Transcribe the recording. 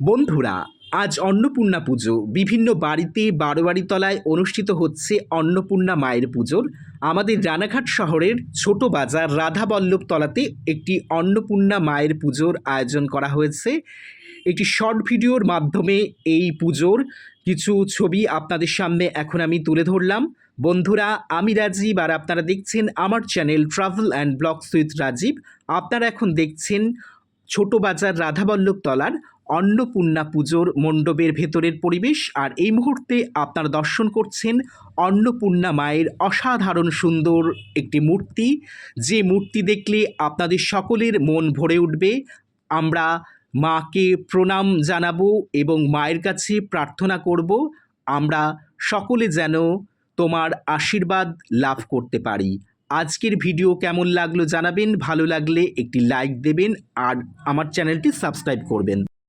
বন্ধুরা, আজ অন্নপূর্ণা পুজো। বিভিন্ন বাড়িতে বারোয়ারি তলায় অনুষ্ঠিত হচ্ছে অন্নপূর্ণা মায়ের পুজোর। আমাদের রানাঘাট শহরের ছোট বাজার রাধাবল্লভ তলাতে একটি অন্নপূর্ণা মায়ের পুজোর আয়োজন করা হয়েছে। একটি শর্ট ভিডিওর মাধ্যমে এই পুজোর কিছু ছবি আপনাদের সামনে এখন আমি তুলে ধরলাম। বন্ধুরা, আমি রাজীব আর আপনারা দেখছেন আমার channel travel and blogs with Rajib. আপনারা এখন দেখছেন ছোট বাজার রাধাবল্লভ তলার অন্নপূর্ণা পুজোর মণ্ডপের ভেতরের পরিবেশ। আর এই মুহূর্তে আপনারা দর্শন করছেন অন্নপূর্ণা মায়ের অসাধারণ সুন্দর একটি মূর্তি, যে মূর্তি দেখলে আপনাদের সকলের মন ভরে উঠবে। আমরা মাকে প্রণাম জানাবো এবং মায়ের কাছে প্রার্থনা করব আমরা সকলে যেন তোমার আশীর্বাদ লাভ করতে পারি। আজকের ভিডিও কেমন লাগলো জানাবেন, ভালো লাগলে একটি লাইক দেবেন আর আমার চ্যানেলটি সাবস্ক্রাইব করবেন।